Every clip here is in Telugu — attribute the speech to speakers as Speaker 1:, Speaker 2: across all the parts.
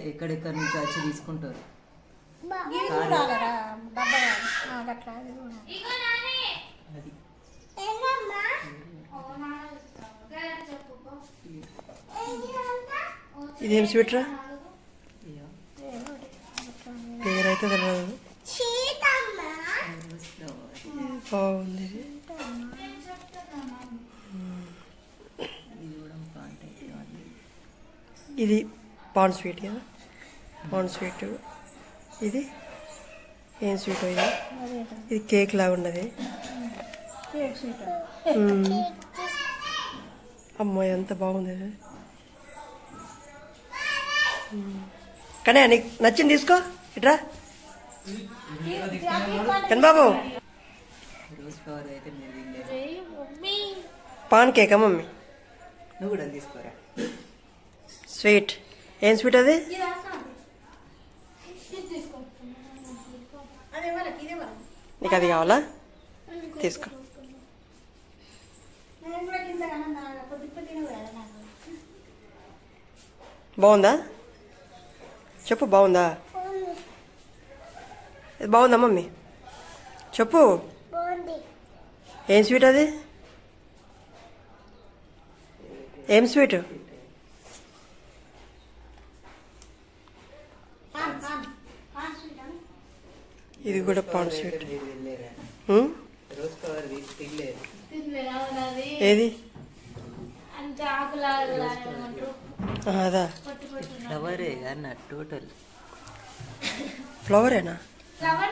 Speaker 1: ఎక్కడెక్కడి నుంచి వచ్చి తీసుకుంటారు.
Speaker 2: ఇదేం స్వీట్రా? పేరైతే తెలియదు. బాగుంది. ఇది పాన్ స్వీట్ కదా, పాన్ స్వీట్. ఇది ఏం స్వీట్? ఇది కేక్ లాగా ఉన్నది. అమ్మాయి ఎంత బాగుంది. కానీ నీకు నచ్చింది తీసుకో. ఇట్రా కన్బాబు. Pan కేకా mummy?
Speaker 1: నువ్వు కూడా తీసుకోరా.
Speaker 2: స్వీట్ ఏం స్వీట్ అది? నీకు అది కావాలా? తీసుకో. బాగుందా చెప్పు. బాగుందా? బాగుందా మమ్మీ? చెప్పు. ఏం స్వీట్ అది? ఏం స్వీట్? ఇది కూడా పాన్ స్వీట్. ఏది? అదా
Speaker 1: ఫ్లవరే నా టోటల్.
Speaker 2: ఫ్లవరేనా?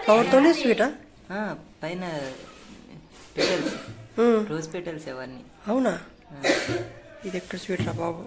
Speaker 2: ఫ్లవర్తోనే స్వీటా?
Speaker 1: పైన పెటల్స్, రోజ్ పెటల్స్ అవన్నీ.
Speaker 2: అవునా? ఇది ఎక్కడ స్వీట్ రా బాబు?